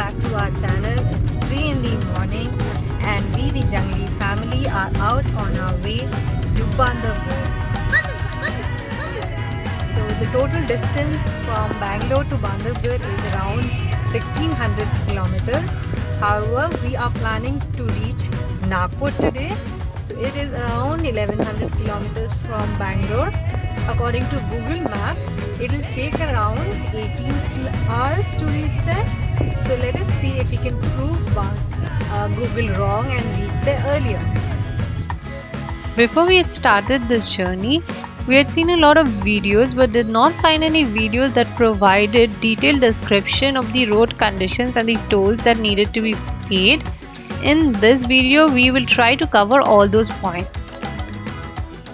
back to our channel. It's 3 in the morning and we the Jungly family are out on our way to Bangalore. So the total distance from Bangalore to Bangalore is around 1600 kilometers. However, we are planning to reach Nagpur today. So it is around 1100 kilometers from Bangalore. According to Google Map, it will take around 18 hours to reach there. So let us see if we can prove Google wrong and reach there earlier. Before we had started this journey, we had seen a lot of videos but did not find any videos that provided detailed description of the road conditions and the tolls that needed to be paid. In this video, we will try to cover all those points.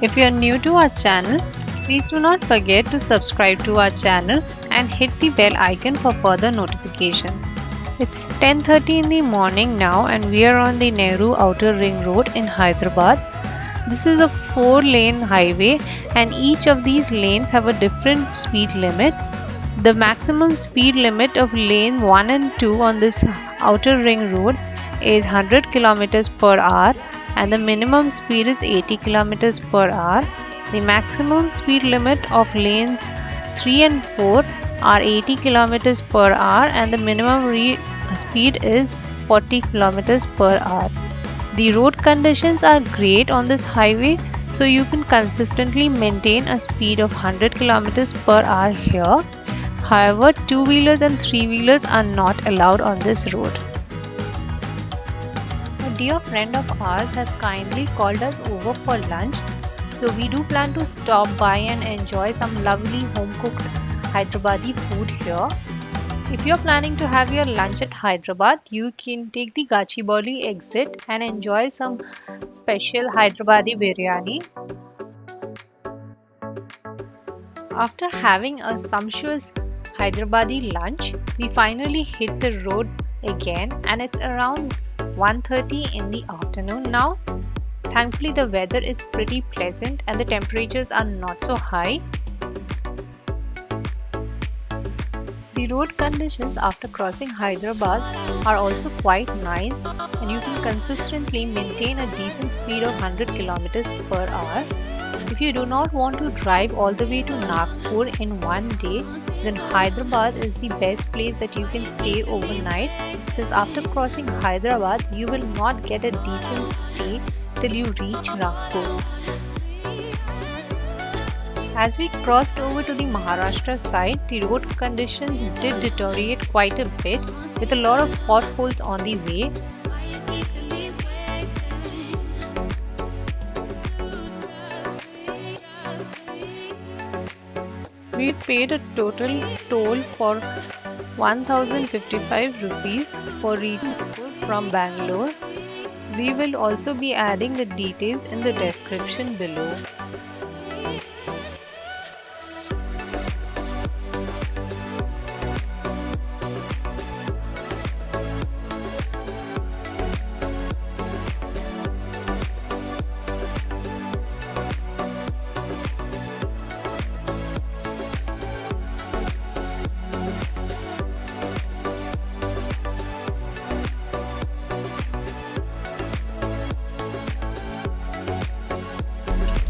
If you are new to our channel, please do not forget to subscribe to our channel and hit the bell icon for further notification. It's 10:30 in the morning now and we are on the Nehru Outer Ring Road in Hyderabad. This is a 4-lane highway and each of these lanes have a different speed limit. The maximum speed limit of lane 1 and 2 on this Outer Ring Road is 100 km per hour and the minimum speed is 80 km per hour. The maximum speed limit of lanes 3 and 4 are 80 km per hour and the minimum speed is 40 km per hour. The road conditions are great on this highway, so you can consistently maintain a speed of 100 km per hour here. However, 2-wheelers and 3-wheelers are not allowed on this road. A dear friend of ours has kindly called us over for lunch, so we do plan to stop by and enjoy some lovely home-cooked Hyderabadi food here. If you're planning to have your lunch at Hyderabad, you can take the Gachibowli exit and enjoy some special Hyderabadi biryani. After having a sumptuous Hyderabadi lunch, we finally hit the road again and it's around 1:30 in the afternoon now. Thankfully, the weather is pretty pleasant and the temperatures are not so high. The road conditions after crossing Hyderabad are also quite nice and you can consistently maintain a decent speed of 100 km per hour. If you do not want to drive all the way to Nagpur in one day, then Hyderabad is the best place that you can stay overnight, since after crossing Hyderabad you will not get a decent stay till you reach Nagpur. As we crossed over to the Maharashtra side, the road conditions did deteriorate quite a bit with a lot of potholes on the way. We paid a total toll for 1055 rupees for reaching from Bangalore. We will also be adding the details in the description below.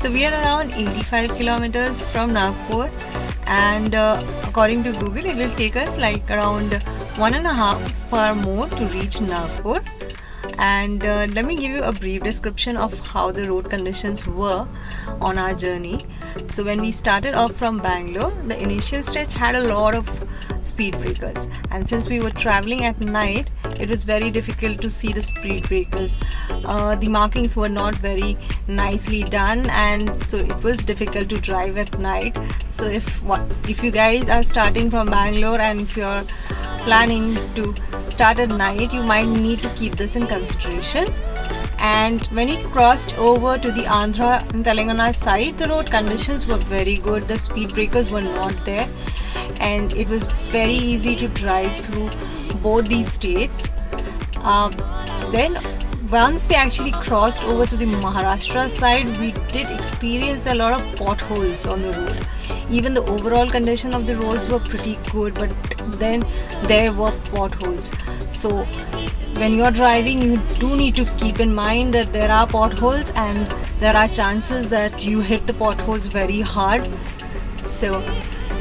So we are around 85 kilometers from Nagpur and according to Google it will take us like around 1.5 hour more to reach Nagpur. And let me give you a brief description of how the road conditions were on our journey. So when we started off from Bangalore, the initial stretch had a lot of speed breakers, and since we were traveling at night, it was very difficult to see the speed breakers. The markings were not very nicely done and so it was difficult to drive at night. So if you guys are starting from Bangalore and if you're planning to start at night, you might need to keep this in consideration. And when we crossed over to the Andhra and Telangana side, the road conditions were very good. The speed breakers were not there and it was very easy to drive through both these states. Then once we actually crossed over to the Maharashtra side, we did experience a lot of potholes on the road. even the overall condition of the roads were pretty good, but then there were potholes. So when you are driving, you do need to keep in mind that there are potholes and there are chances that you hit the potholes very hard. So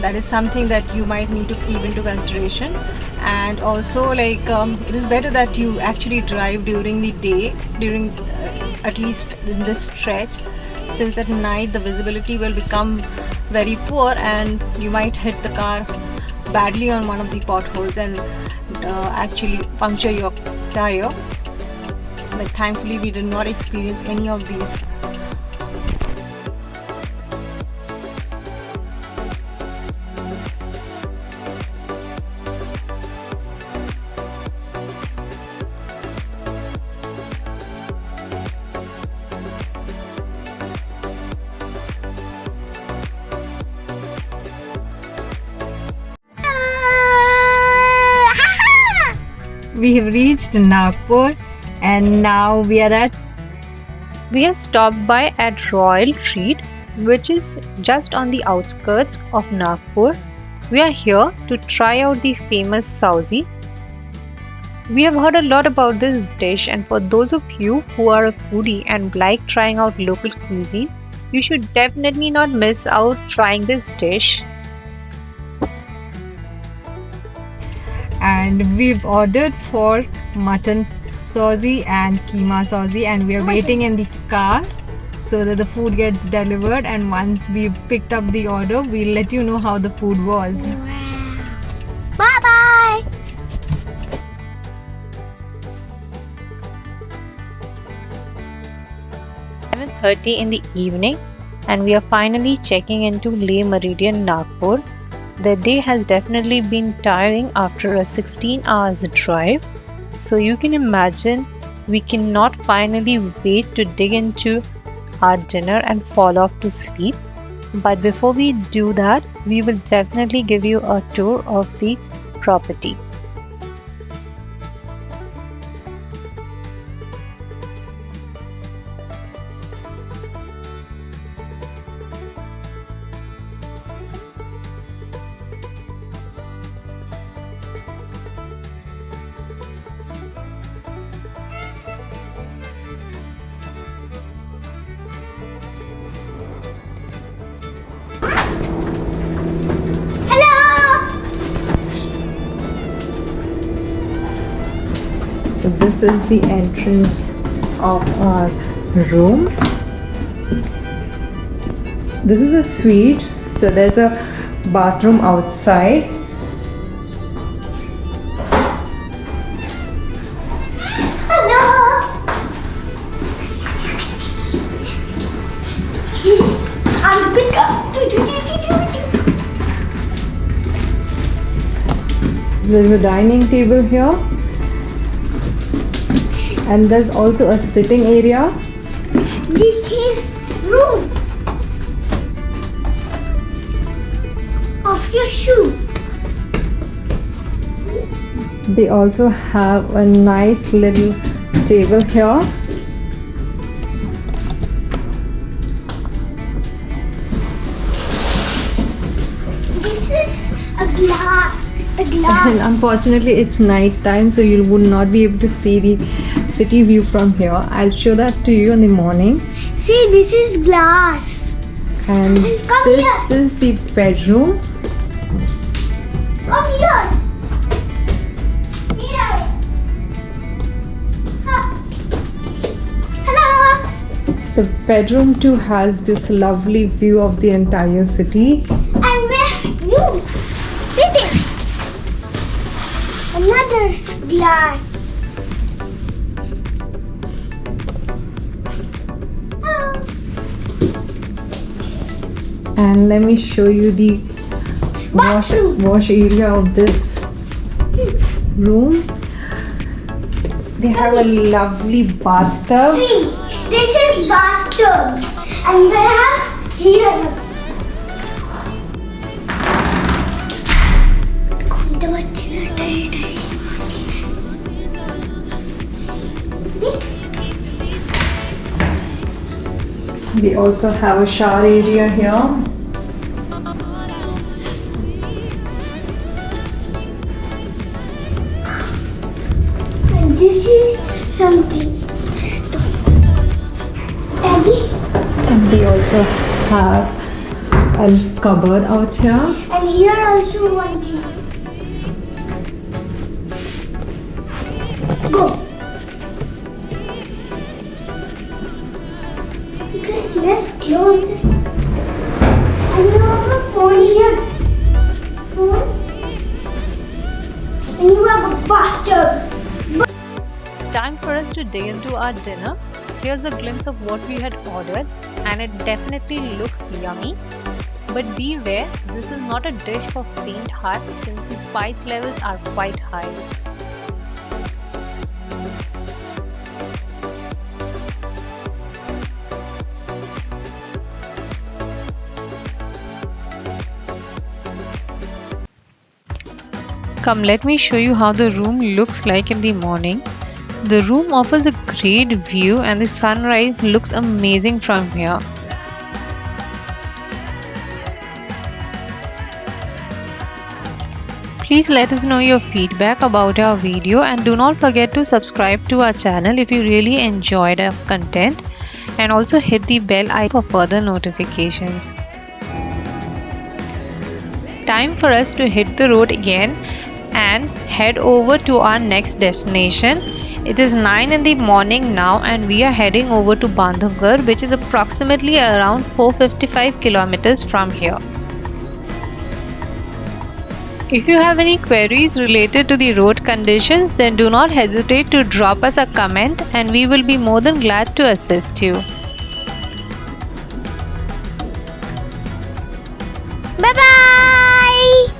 that is something that you might need to keep into consideration. And also, like, it is better that you actually drive during the day, during at least in this stretch, since at night the visibility will become very poor and you might hit the car badly on one of the potholes and actually puncture your tire. But thankfully we did not experience any of these. We have reached Nagpur and now we are at. We have stopped by at Royal Street, which is just on the outskirts of Nagpur. We are here to try out the famous sauzi. We have heard a lot about this dish, and for those of you who are a foodie and like trying out local cuisine, you should definitely not miss out trying this dish. And we've ordered for mutton sauzi and keema sauzi, and we are waiting in the car so that the food gets delivered, and once we've picked up the order, we'll let you know how the food was. Bye bye. .30 in the evening, and we are finally checking into Le Méridien Nagpur. The day has definitely been tiring after a 16 hours drive, so you can imagine we cannot finally wait to dig into our dinner and fall off to sleep. But before we do that, we will definitely give you a tour of the property. So this is the entrance of our room. This is a suite, so there's a bathroom outside. Hello. I'm good. There's a dining table here, and there's also a sitting area. This is room of your shoe. They also have a nice little table here. This is a glass. A glass. And unfortunately it's night time, so you would not be able to see the city view from here. I'll show that to you in the morning. See, this is glass. And Come this here. is the bedroom. Come here. Here. Hello. The bedroom too has this lovely view of the entire city. And where you sitting? Another glass. And let me show you the Bathroom. wash area of this room. They have a lovely bathtub. See, this is bathtub, and we have here. They also have a shower area here. something. Daddy, And they also have a cupboard out here. and here also one thing. Go. Let's close it. And you have a phone here. Phone. And you have a bathtub. Time for us to dig into our dinner. Here's a glimpse of what we had ordered, and it definitely looks yummy. But beware, this is not a dish for faint hearts since the spice levels are quite high. Come, let me show you how the room looks like in the morning. The room offers a great view and the sunrise looks amazing from here. Please let us know your feedback about our video and do not forget to subscribe to our channel if you really enjoyed our content, and also hit the bell icon for further notifications. Time for us to hit the road again and head over to our next destination. It is 9 in the morning now and we are heading over to Bangalore, which is approximately around 455 kilometers from here. If you have any queries related to the road conditions, then do not hesitate to drop us a comment and we will be more than glad to assist you. Bye bye.